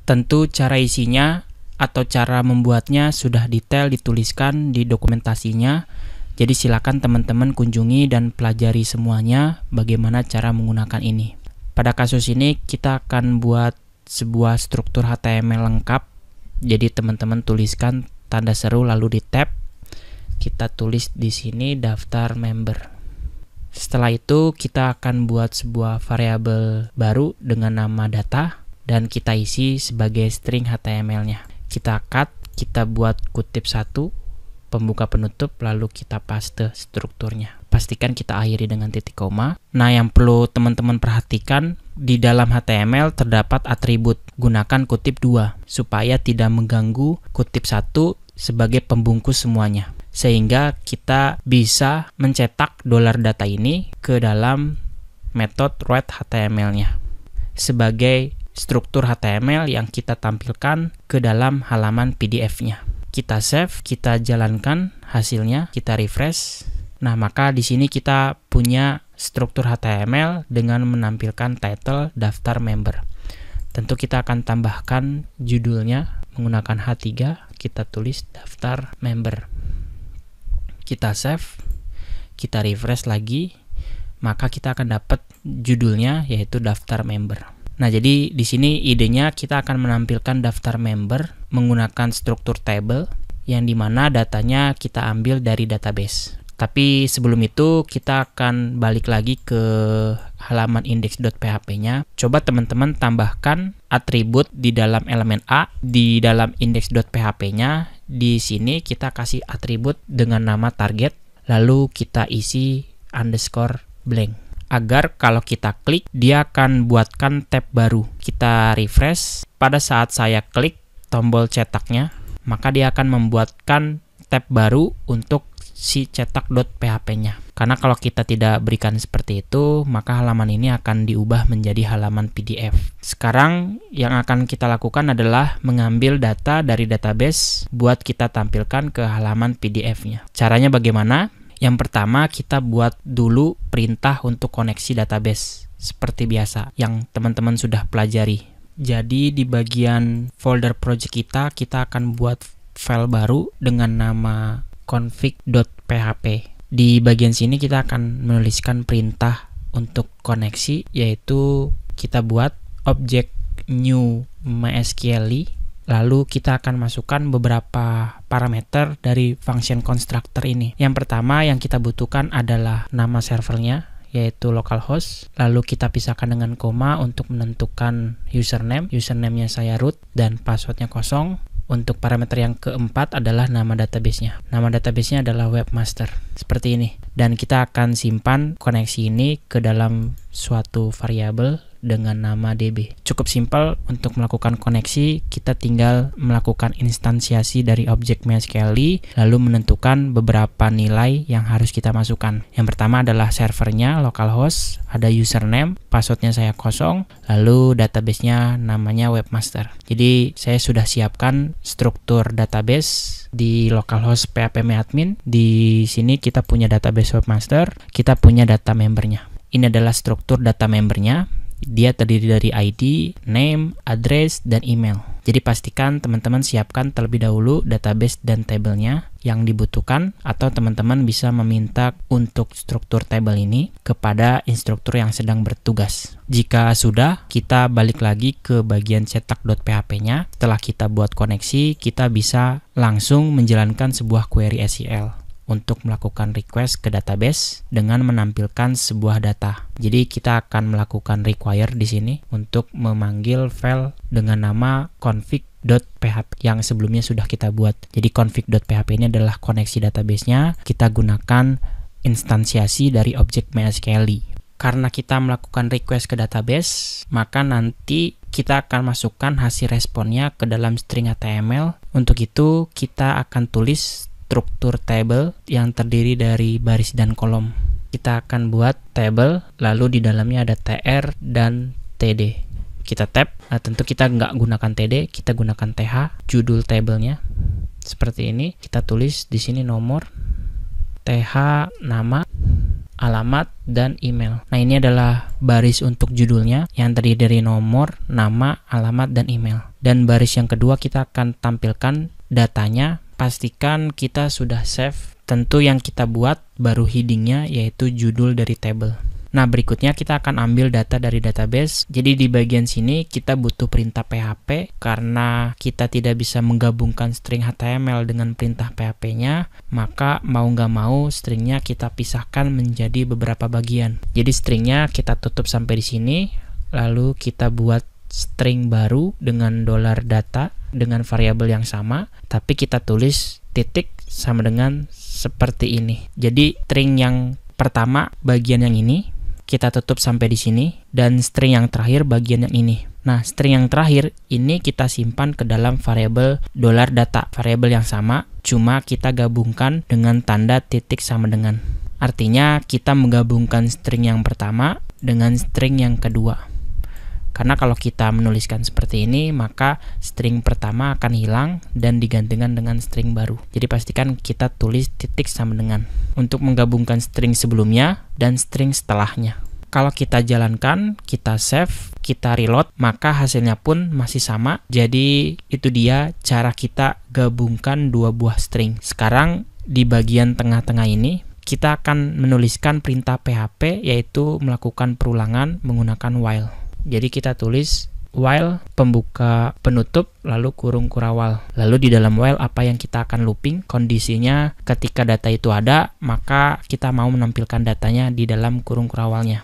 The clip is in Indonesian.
Tentu cara isinya atau cara membuatnya sudah detail dituliskan di dokumentasinya. Jadi silakan teman-teman kunjungi dan pelajari semuanya bagaimana cara menggunakan ini. Pada kasus ini kita akan buat sebuah struktur HTML lengkap. Jadi teman-teman tuliskan tanda seru lalu di tab. Kita tulis di sini daftar member. Setelah itu kita akan buat sebuah variabel baru dengan nama data dan kita isi sebagai string HTML-nya. Kita cut, kita buat kutip 1, pembuka penutup, lalu kita paste strukturnya. Pastikan kita akhiri dengan titik koma. Nah, yang perlu teman-teman perhatikan, di dalam HTML terdapat atribut. Gunakan kutip 2 supaya tidak mengganggu kutip 1 sebagai pembungkus semuanya. Sehingga kita bisa mencetak $data ini ke dalam metode write HTML-nya sebagai struktur HTML yang kita tampilkan ke dalam halaman PDF-nya. Kita save, kita jalankan hasilnya, kita refresh. Nah, maka di sini kita punya struktur HTML dengan menampilkan title daftar member. Tentu kita akan tambahkan judulnya menggunakan H3, kita tulis daftar member. Kita save, kita refresh lagi, maka kita akan dapat judulnya yaitu daftar member. Nah, jadi di sini idenya kita akan menampilkan daftar member menggunakan struktur table yang dimana datanya kita ambil dari database. Tapi sebelum itu kita akan balik lagi ke halaman index.php-nya. Coba teman-teman tambahkan atribut di dalam elemen A di dalam index.php-nya. Di sini kita kasih atribut dengan nama target, lalu kita isi underscore blank. Agar kalau kita klik, dia akan buatkan tab baru. Kita refresh, pada saat saya klik tombol cetaknya, maka dia akan membuatkan tab baru untuk si cetak.php-nya. Karena kalau kita tidak berikan seperti itu, maka halaman ini akan diubah menjadi halaman PDF. Sekarang yang akan kita lakukan adalah mengambil data dari database buat kita tampilkan ke halaman PDF-nya. Caranya bagaimana? Yang pertama, kita buat dulu perintah untuk koneksi database seperti biasa yang teman-teman sudah pelajari. Jadi di bagian folder project kita akan buat file baru dengan nama config.php. Di bagian sini kita akan menuliskan perintah untuk koneksi, yaitu kita buat objek new MySQL. Lalu kita akan masukkan beberapa parameter dari function constructor ini. Yang pertama yang kita butuhkan adalah nama servernya, yaitu localhost. Lalu kita pisahkan dengan koma untuk menentukan username. Username-nya saya root dan passwordnya kosong. Untuk parameter yang keempat adalah nama database-nya. Nama database-nya adalah webmaster. Seperti ini. Dan kita akan simpan koneksi ini ke dalam suatu variabel dengan nama DB. Cukup simpel untuk melakukan koneksi, kita tinggal melakukan instansiasi dari objek MySQL, lalu menentukan beberapa nilai yang harus kita masukkan. Yang pertama adalah servernya, localhost, ada username, passwordnya saya kosong, lalu database-nya namanya webmaster. Jadi saya sudah siapkan struktur database di localhost phpMyAdmin. Di sini kita punya database webmaster, kita punya data membernya. Ini adalah struktur data membernya. Dia terdiri dari ID, name, address, dan email. Jadi pastikan teman-teman siapkan terlebih dahulu database dan tabelnya yang dibutuhkan, atau teman-teman bisa meminta untuk struktur table ini kepada instruktur yang sedang bertugas. Jika sudah, kita balik lagi ke bagian cetak.php-nya. Setelah kita buat koneksi, kita bisa langsung menjalankan sebuah query SQL untuk melakukan request ke database dengan menampilkan sebuah data. Jadi kita akan melakukan require di sini untuk memanggil file dengan nama config.php yang sebelumnya sudah kita buat. Jadi config.php ini adalah koneksi database-nya. Kita gunakan instansiasi dari objek MySQL. Karena kita melakukan request ke database, maka nanti kita akan masukkan hasil responnya ke dalam string HTML. Untuk itu kita akan tulis struktur table yang terdiri dari baris dan kolom. Kita akan buat table, lalu di dalamnya ada tr dan td. Kita tab, nah tentu kita nggak gunakan td, kita gunakan th, judul tabelnya seperti ini. Kita tulis di sini nomor, th nama, alamat, dan email. Nah, ini adalah baris untuk judulnya yang terdiri dari nomor, nama, alamat, dan email. Dan baris yang kedua kita akan tampilkan datanya. Pastikan kita sudah save. Tentu yang kita buat baru headingnya, yaitu judul dari table. Nah, berikutnya kita akan ambil data dari database. Jadi di bagian sini kita butuh perintah PHP karena kita tidak bisa menggabungkan string HTML dengan perintah PHP-nya, maka mau nggak mau stringnya kita pisahkan menjadi beberapa bagian. Jadi stringnya kita tutup sampai di sini, lalu kita buat string baru dengan $data dengan variabel yang sama, tapi kita tulis titik sama dengan seperti ini. Jadi string yang pertama bagian yang ini kita tutup sampai di sini, dan string yang terakhir bagian yang ini. Nah, string yang terakhir ini kita simpan ke dalam variabel $data, variabel yang sama, cuma kita gabungkan dengan tanda titik sama dengan. Artinya kita menggabungkan string yang pertama dengan string yang kedua. Karena kalau kita menuliskan seperti ini, maka string pertama akan hilang dan digantikan dengan string baru. Jadi pastikan kita tulis titik sama dengan untuk menggabungkan string sebelumnya dan string setelahnya. Kalau kita jalankan, kita save, kita reload, maka hasilnya pun masih sama. Jadi itu dia cara kita gabungkan dua buah string. Sekarang di bagian tengah-tengah ini, kita akan menuliskan perintah PHP, yaitu melakukan perulangan menggunakan while. Jadi kita tulis while pembuka penutup lalu kurung kurawal. Lalu di dalam while apa yang kita akan looping, kondisinya ketika data itu ada, maka kita mau menampilkan datanya di dalam kurung kurawalnya.